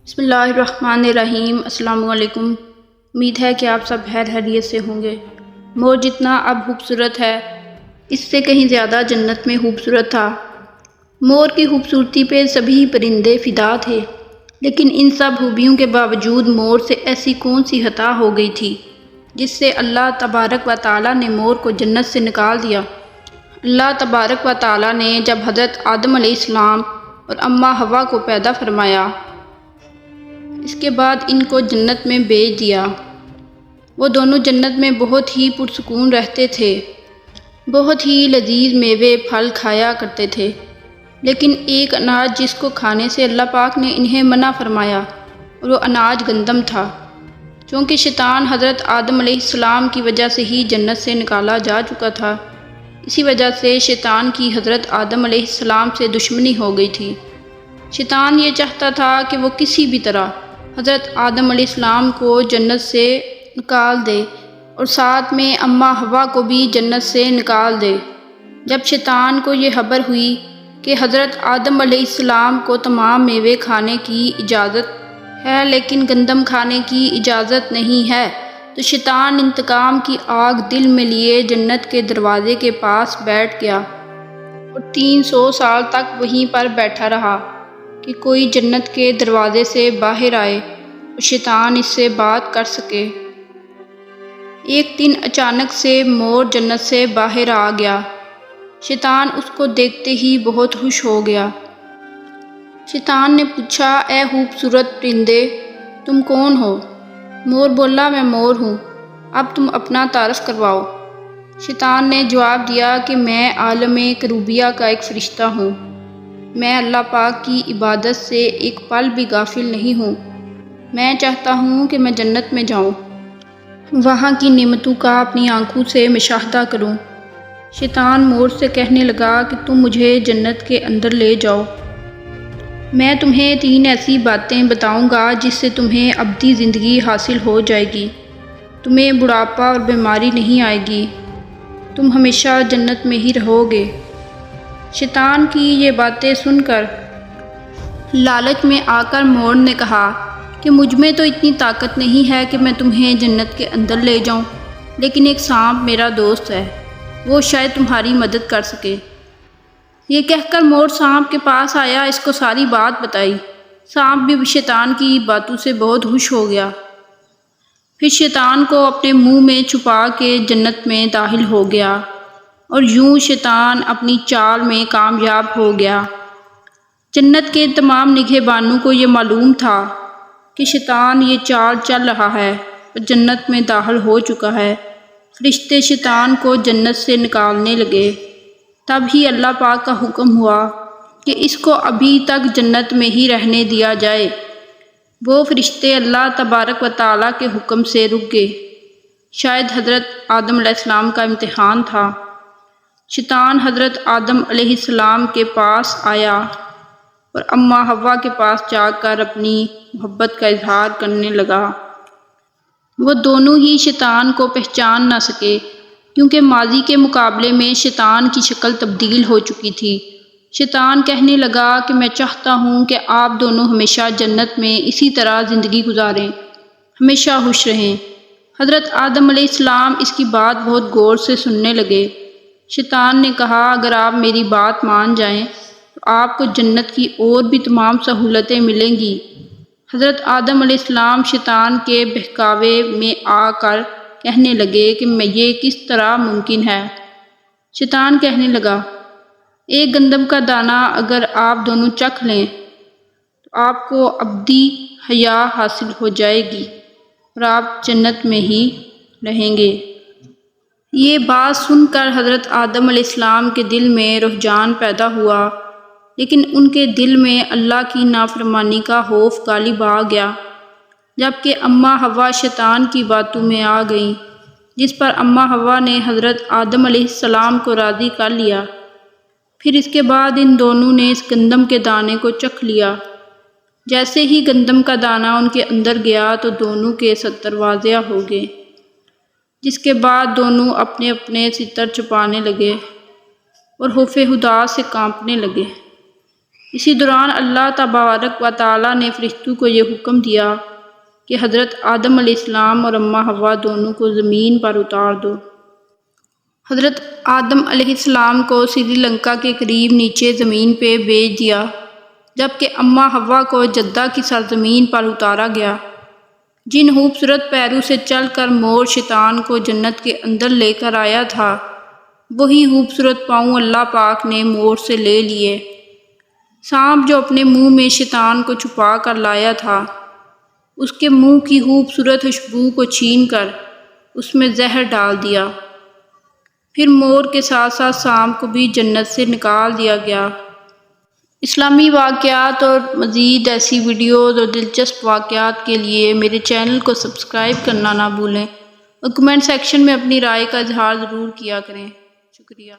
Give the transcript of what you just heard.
بسم اللہ الرحمن الرحیم۔ السلام علیکم۔ امید ہے کہ آپ سب خیر خیریت سے ہوں گے۔ مور جتنا اب خوبصورت ہے، اس سے کہیں زیادہ جنت میں خوبصورت تھا۔ مور کی خوبصورتی پہ سبھی پرندے فدا تھے، لیکن ان سب خوبیوں کے باوجود مور سے ایسی کون سی خطا ہو گئی تھی جس سے اللہ تبارک و تعالیٰ نے مور کو جنت سے نکال دیا۔ اللہ تبارک و تعالیٰ نے جب حضرت آدم علیہ السلام اور اماں حوا کو پیدا فرمایا، اس کے بعد ان کو جنت میں بھیج دیا۔ وہ دونوں جنت میں بہت ہی پرسکون رہتے تھے، بہت ہی لذیذ میوے پھل کھایا کرتے تھے، لیکن ایک اناج جس کو کھانے سے اللہ پاک نے انہیں منع فرمایا، اور وہ اناج گندم تھا۔ چونکہ شیطان حضرت آدم علیہ السلام کی وجہ سے ہی جنت سے نکالا جا چکا تھا، اسی وجہ سے شیطان کی حضرت آدم علیہ السلام سے دشمنی ہو گئی تھی۔ شیطان یہ چاہتا تھا کہ وہ کسی بھی طرح حضرت آدم علیہ السلام کو جنت سے نکال دے اور ساتھ میں اماں حوا کو بھی جنت سے نکال دے۔ جب شیطان کو یہ خبر ہوئی کہ حضرت آدم علیہ السلام کو تمام میوے کھانے کی اجازت ہے لیکن گندم کھانے کی اجازت نہیں ہے، تو شیطان انتقام کی آگ دل میں لیے جنت کے دروازے کے پاس بیٹھ گیا اور 300 سال تک وہیں پر بیٹھا رہا کہ کوئی جنت کے دروازے سے باہر آئے اور شیطان اس سے بات کر سکے۔ ایک دن اچانک سے مور جنت سے باہر آ گیا۔ شیطان اس کو دیکھتے ہی بہت خوش ہو گیا۔ شیطان نے پوچھا، اے خوبصورت پرندے، تم کون ہو؟ مور بولا، میں مور ہوں، اب تم اپنا تعارف کرواؤ۔ شیطان نے جواب دیا کہ میں عالم کروبیہ کا ایک فرشتہ ہوں، میں اللہ پاک کی عبادت سے ایک پل بھی غافل نہیں ہوں، میں چاہتا ہوں کہ میں جنت میں جاؤں، وہاں کی نعمتوں کا اپنی آنکھوں سے مشاہدہ کروں۔ شیطان مور سے کہنے لگا کہ تم مجھے جنت کے اندر لے جاؤ، میں تمہیں 3 ایسی باتیں بتاؤں گا جس سے تمہیں ابدی زندگی حاصل ہو جائے گی، تمہیں بڑھاپا اور بیماری نہیں آئے گی، تم ہمیشہ جنت میں ہی رہو گے۔ شیطان کی یہ باتیں سن کر لالچ میں آ کر مور نے کہا کہ مجھ میں تو اتنی طاقت نہیں ہے کہ میں تمہیں جنت کے اندر لے جاؤں، لیکن ایک سانپ میرا دوست ہے، وہ شاید تمہاری مدد کر سکے۔ یہ کہہ کر مور سانپ کے پاس آیا، اس کو ساری بات بتائی۔ سانپ بھی شیطان کی باتوں سے بہت خوش ہو گیا، پھر شیطان کو اپنے منہ میں چھپا کے جنت میں داخل ہو گیا، اور یوں شیطان اپنی چال میں کامیاب ہو گیا۔ جنت کے تمام نگہبانوں کو یہ معلوم تھا کہ شیطان یہ چال چل رہا ہے اور جنت میں داخل ہو چکا ہے۔ فرشتے شیطان کو جنت سے نکالنے لگے، تب ہی اللہ پاک کا حکم ہوا کہ اس کو ابھی تک جنت میں ہی رہنے دیا جائے۔ وہ فرشتے اللہ تبارک و تعالیٰ کے حکم سے رک گئے۔ شاید حضرت آدم علیہ السلام کا امتحان تھا۔ شیطان حضرت آدم علیہ السلام کے پاس آیا اور اماں حوا کے پاس جا کر اپنی محبت کا اظہار کرنے لگا۔ وہ دونوں ہی شیطان کو پہچان نہ سکے، کیونکہ ماضی کے مقابلے میں شیطان کی شکل تبدیل ہو چکی تھی۔ شیطان کہنے لگا کہ میں چاہتا ہوں کہ آپ دونوں ہمیشہ جنت میں اسی طرح زندگی گزاریں، ہمیشہ خوش رہیں۔ حضرت آدم علیہ السلام اس کی بات بہت غور سے سننے لگے۔ شیطان نے کہا، اگر آپ میری بات مان جائیں تو آپ کو جنت کی اور بھی تمام سہولتیں ملیں گی۔ حضرت آدم علیہ السلام شیطان کے بہکاوے میں آ کر کہنے لگے کہ یہ کس طرح ممکن ہے؟ شیطان کہنے لگا، ایک گندم کا دانہ اگر آپ دونوں چکھ لیں تو آپ کو ابدی حیات حاصل ہو جائے گی اور آپ جنت میں ہی رہیں گے۔ یہ بات سن کر حضرت آدم علیہ السلام کے دل میں رجحان پیدا ہوا، لیکن ان کے دل میں اللہ کی نافرمانی کا خوف غالب آ گیا۔ جبکہ اماں حوا شیطان کی باتوں میں آ گئیں، جس پر اماں حوا نے حضرت آدم علیہ السلام کو راضی کر لیا۔ پھر اس کے بعد ان دونوں نے اس گندم کے دانے کو چکھ لیا۔ جیسے ہی گندم کا دانہ ان کے اندر گیا تو دونوں کے ستر واضح ہو گئے، جس کے بعد دونوں اپنے اپنے ستر چھپانے لگے اور خوف خدا سے کانپنے لگے۔ اسی دوران اللہ تبارک و تعالیٰ نے فرشتوں کو یہ حکم دیا کہ حضرت آدم علیہ السلام اور اماں حوا دونوں کو زمین پر اتار دو۔ حضرت آدم علیہ السلام کو سری لنکا کے قریب نیچے زمین پہ بھیج دیا، جبکہ اماں حوا کو جدہ کی سرزمین پر اتارا گیا۔ جن خوبصورت پیروں سے چل کر مور شیطان کو جنت کے اندر لے کر آیا تھا، وہی خوبصورت پاؤں اللہ پاک نے مور سے لے لیے۔ سانپ جو اپنے منہ میں شیطان کو چھپا کر لایا تھا، اس کے منہ کی خوبصورت خوشبو کو چھین کر اس میں زہر ڈال دیا۔ پھر مور کے ساتھ ساتھ سانپ کو بھی جنت سے نکال دیا گیا۔ اسلامی واقعات اور مزید ایسی ویڈیوز اور دلچسپ واقعات کے لیے میرے چینل کو سبسکرائب کرنا نہ بھولیں اور کمنٹ سیکشن میں اپنی رائے کا اظہار ضرور کیا کریں۔ شکریہ۔